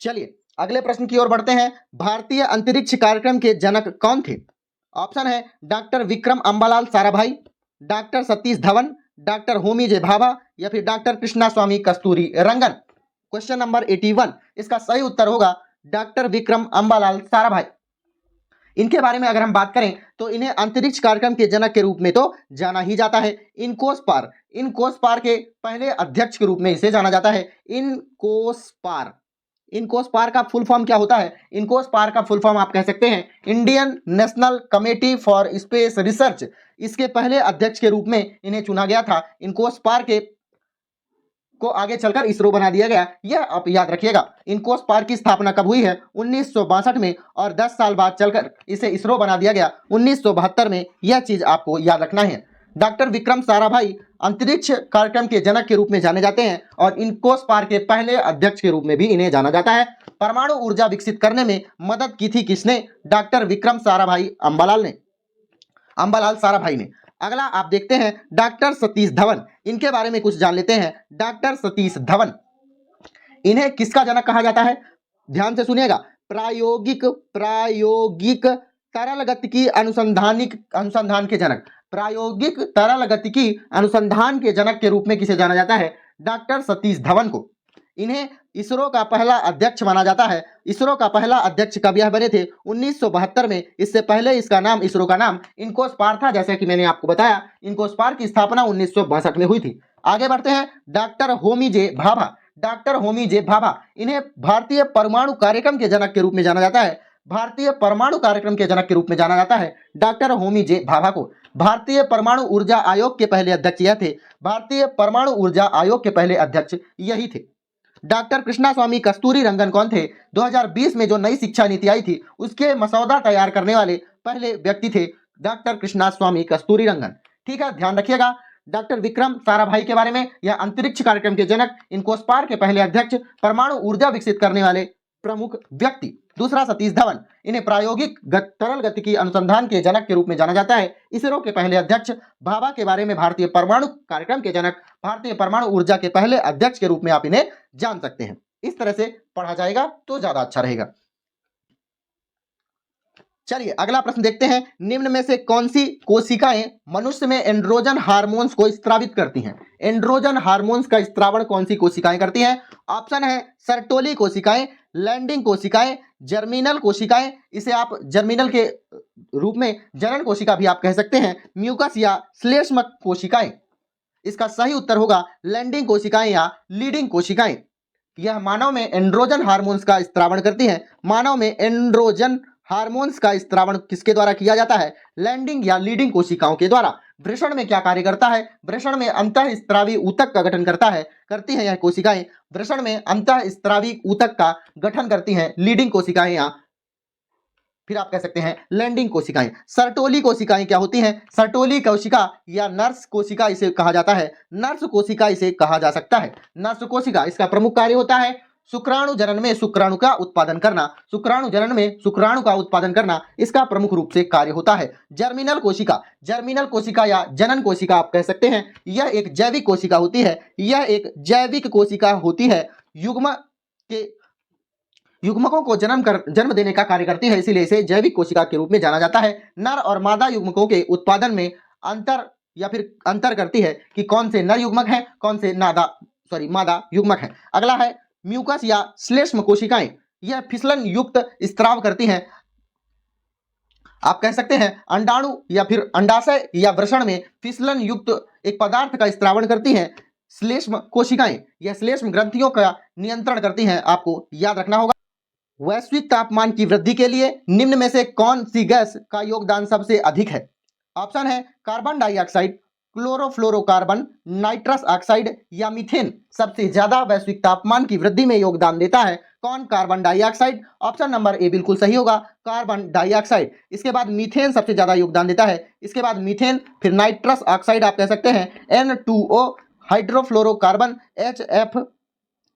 चलिए अगले प्रश्न की ओर बढ़ते हैं। भारतीय अंतरिक्ष कार्यक्रम के जनक कौन थे? ऑप्शन है doctor Vikram Ambalal Sarabhai, doctor Satish Dhawan, doctor Homi J Bhabha या फिर doctor Krishnaswamy Kasturirangan. Question number 81, इसका सही उत्तर होगा डॉक्टर विक्रम अंबालाल साराभाई। इनके बारे में अगर हम बात करें तो इन्हें अंतरिक्ष कार्यक्रम के जनक के रूप में तो जाना ही जाता है। इनकोसपार के पहले अध्यक्ष के रूप में इसे जाना जाता है। इनकोसपार का फुल फॉर्म क्या होता है? इनकोसपार का फुल फॉर्म आप कह सकते हैं Indian national committee for space research. इसके पहले अध्यक्ष के रूप में इन्हें चुना गया था। इनकोसपार के को आगे चलकर इसरो बना दिया गया। यह आप याद रखिएगा। इनकोसपार की स्थापना कब हुई है? 1962 में, और 10 साल बाद चलकर इसे इसरो बना दिया गया 1972 में। यह चीज आपको याद रखना है। डॉक्टर विक्रम साराभाई अंतरिक्ष कार्यक्रम के जनक के रूप में जाने जाते हैं और इनकोसपार के पहले अध्यक्ष के रूप में भी इन्हें जाना जाता है। परमाणु ऊर्जा विकसित करने में मदद की थी किसने? डॉक्टर विक्रम साराभाई अंबालाल साराभाई ने। अगला आप देखते हैं डॉक्टर सतीश धवन। इनके बारे में कुछ जान लेते हैं। डॉक्टर सतीश धवन, इन्हें किसका जनक कहा जाता है? ध्यान से सुनिएगा। प्रायोगिक तरल गतिकी अनुसंधान के जनक। प्रायोगिक तरल गतिकी अनुसंधान के जनक के रूप में किसे जाना जाता है? डॉक्टर सतीश धवन को। इन्हें इसरो का पहला अध्यक्ष माना जाता है। इसरो का पहला अध्यक्ष कब यह बने थे? 1972 में। इससे पहले इसरो का नाम इनकोसपार था। जैसे कि मैंने आपको बताया, इनकोसपार की स्थापना 1962 में हुई थी। आगे बढ़ते हैं। डॉक्टर होमी जे भाभा, इन्हें भारतीय परमाणु कार्यक्रम के जनक के रूप में जाना जाता है। भारतीय परमाणु कार्यक्रम के जनक के रूप में जाना जाता है डॉक्टर होमी जे भाभा को। भारतीय परमाणु ऊर्जा आयोग के पहले अध्यक्ष यह थे। भारतीय परमाणु ऊर्जा आयोग के पहले अध्यक्ष यही थे। डॉक्टर कृष्णा स्वामी कस्तूरी रंगन कौन थे? 2020 में जो नई शिक्षा नीति आई थी उसके मसौदा तैयार करने वाले पहले व्यक्ति थे डॉक्टर कृष्णा स्वामी कस्तूरी रंगन। ठीक है, ध्यान रखिएगा। डॉक्टर विक्रम साराभाई के बारे में, यह अंतरिक्ष कार्यक्रम के जनक, इनकोसपार के पहले अध्यक्ष, परमाणु ऊर्जा विकसित करने वाले प्रमुख व्यक्ति। दूसरा सतीश धवन, इन्हें प्रायोगिक तरल गतिकी अनुसंधान के जनक के रूप में जाना जाता है। इसरो के पहले अध्यक्ष। भाभा के बारे में भारतीय परमाणु कार्यक्रम के जनक, भारतीय परमाणु ऊर्जा के पहले अध्यक्ष के रूप में आप इन्हें जान सकते हैं। इस तरह से पढ़ा जाएगा तो ज्यादा अच्छा रहेगा। चलिए अगला प्रश्न देखते हैं। निम्न में से कौन सी कोशिकाएं मनुष्य में एंड्रोजन हार्मोन्स को स्त्रावित करती हैं? एंड्रोजन हार्मोन्स का स्त्रावण कौन सी कोशिकाएं करती हैं? ऑप्शन है सर्टोली कोशिकाएं, लैंडिंग कोशिकाएं, जर्मिनल कोशिकाएं, इसे आप जर्मिनल के रूप में जनन कोशिका भी आप कह सकते हैं, म्यूकस या श्लेष्म कोशिकाएं। इसका सही उत्तर होगा लैंडिंग कोशिकाएं या लीडिंग कोशिकाएं। यह मानव में एंड्रोजन हार्मोन्स का स्त्रावण करती हैं। मानव में एंड्रोजन हार्मोन्स का स्त्रावण किसके द्वारा किया जाता है? लैंडिंग या लीडिंग कोशिकाओं के द्वारा। वृषण में क्या कार्य करता है? वृषण में अंतःस्त्रावी ऊतक का गठन करती हैं यह कोशिकाएं। वृषण में अंतःस्त्रावी ऊतक का गठन करती हैं लीडिंग कोशिकाएं या फिर आप कह सकते हैं लैंडिंग कोशिकाएं। सर्टोली कोशिकाएं क्या होती हैं? सर्टोली कोशिका या नर्स कोशिका इसे कहा जाता है। नर्स कोशिका इसे कहा जा सकता है। नर्स कोशिका, इसका प्रमुख कार्य होता है शुक्राणु जनन में शुक्राणु का उत्पादन करना। शुक्राणु जनन में शुक्राणु का उत्पादन करना इसका प्रमुख रूप से कार्य होता है। जर्मिनल कोशिका या जनन कोशिका आप कह सकते हैं, यह एक जैविक कोशिका होती है। यह एक जैविक कोशिका होती है। युग्मकों को जन्म देने का कार्य करती है, इसीलिए इसे जैविक कोशिका के रूप में जाना जाता है। नर और मादा युग्मकों के उत्पादन में अंतर करती है कि कौन से नर युग्मक हैं, कौन से मादा युग्मक हैं। अगला है म्यूकस या श्लेष्म कोशिकाएं। यह फिसलन युक्त स्त्राव करती हैं। आप कह सकते हैं अंडाणु या फिर अंडाशय या वृषण में फिसलन युक्त एक पदार्थ का स्त्रावण करती हैं श्लेष्म कोशिकाएं। यह श्लेष्म ग्रंथियों का नियंत्रण करती हैं, आपको याद रखना होगा। वैश्विक तापमान की वृद्धि के लिए निम्न में से कौन सी गैस का योगदान सबसे अधिक है? ऑप्शन है carbon dioxide, chlorofluorocarbon, nitrous oxide या मीथेन। सबसे ज्यादा वैश्विक तापमान की वृद्धि में योगदान देता है कौन? Carbon dioxide. Option number A बिल्कुल सही होगा, कार्बन डाइऑक्साइड। इसके बाद मीथेन सबसे ज्यादा योगदान देता है। इसके बाद मीथेन, फिर नाइट्रस ऑक्साइड आप कह सकते हैं, N2O हाइड्रोफ्लोरोकार्बन,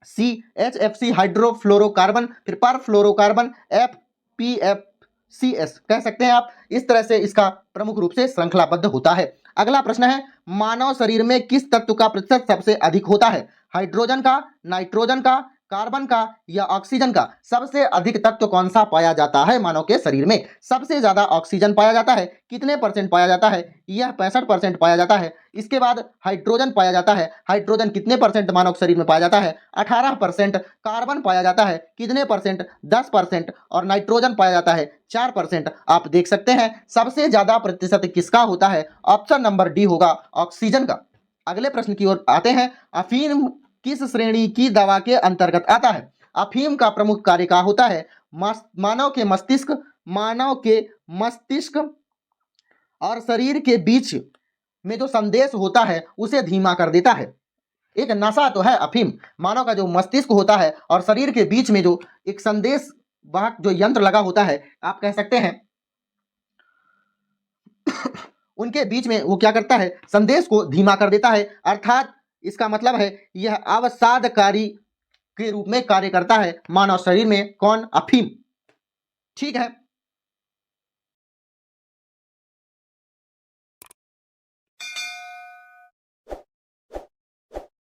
HFC हाइड्रोफ्लोरोकार्बन, फिर परफ्लोरोकार्बन, FPFCS कह सकते हैं आप। इस तरह से इसका प्रमुख रूप से श्रृंखलाबद्ध होता है। अगला प्रश्न है मानव शरीर में किस तत्व का प्रतिशत सबसे अधिक होता है? हाइड्रोजन का, नाइट्रोजन का, कार्बन का या ऑक्सीजन का सबसे अधिक तत्व कौन सा पाया जाता है मानव के शरीर में? सबसे ज्यादा ऑक्सीजन पाया जाता है, कितने परसेंट पाया जाता है? यह 65% पाया जाता है। इसके बाद हाइड्रोजन पाया जाता है, हाइड्रोजन कितने परसेंट मानव शरीर में पाया जाता है? 18%। कार्बन पाया जाता है, कितने परसेंट? 10%। और नाइट्रोजन पाया जाता है 4%। आप देख सकते हैं सबसे ज्यादा प्रतिशत किसका होता है? ऑप्शन नंबर डी होगा, ऑक्सीजन का। अगले प्रश्न की ओर आते हैं। अफीम किस श्रेणी की दवा के अंतर्गत आता है? अफीम का प्रमुख कार्य क्या होता है? मानव के मस्तिष्क और शरीर के बीच में जो संदेश होता है उसे धीमा कर देता है। एक नशा तो है अफीम। मानव का जो मस्तिष्क होता है और शरीर के बीच में जो एक संदेश वाहक जो यंत्र लगा होता है, आप कह सकते हैं उनके बीच में वो क्या करता है? संदेश को धीमा कर देता है। अर्थात इसका मतलब है यह अवसादकारी के रूप में कार्य करता है मानव शरीर में। कौन? अफीम। ठीक है।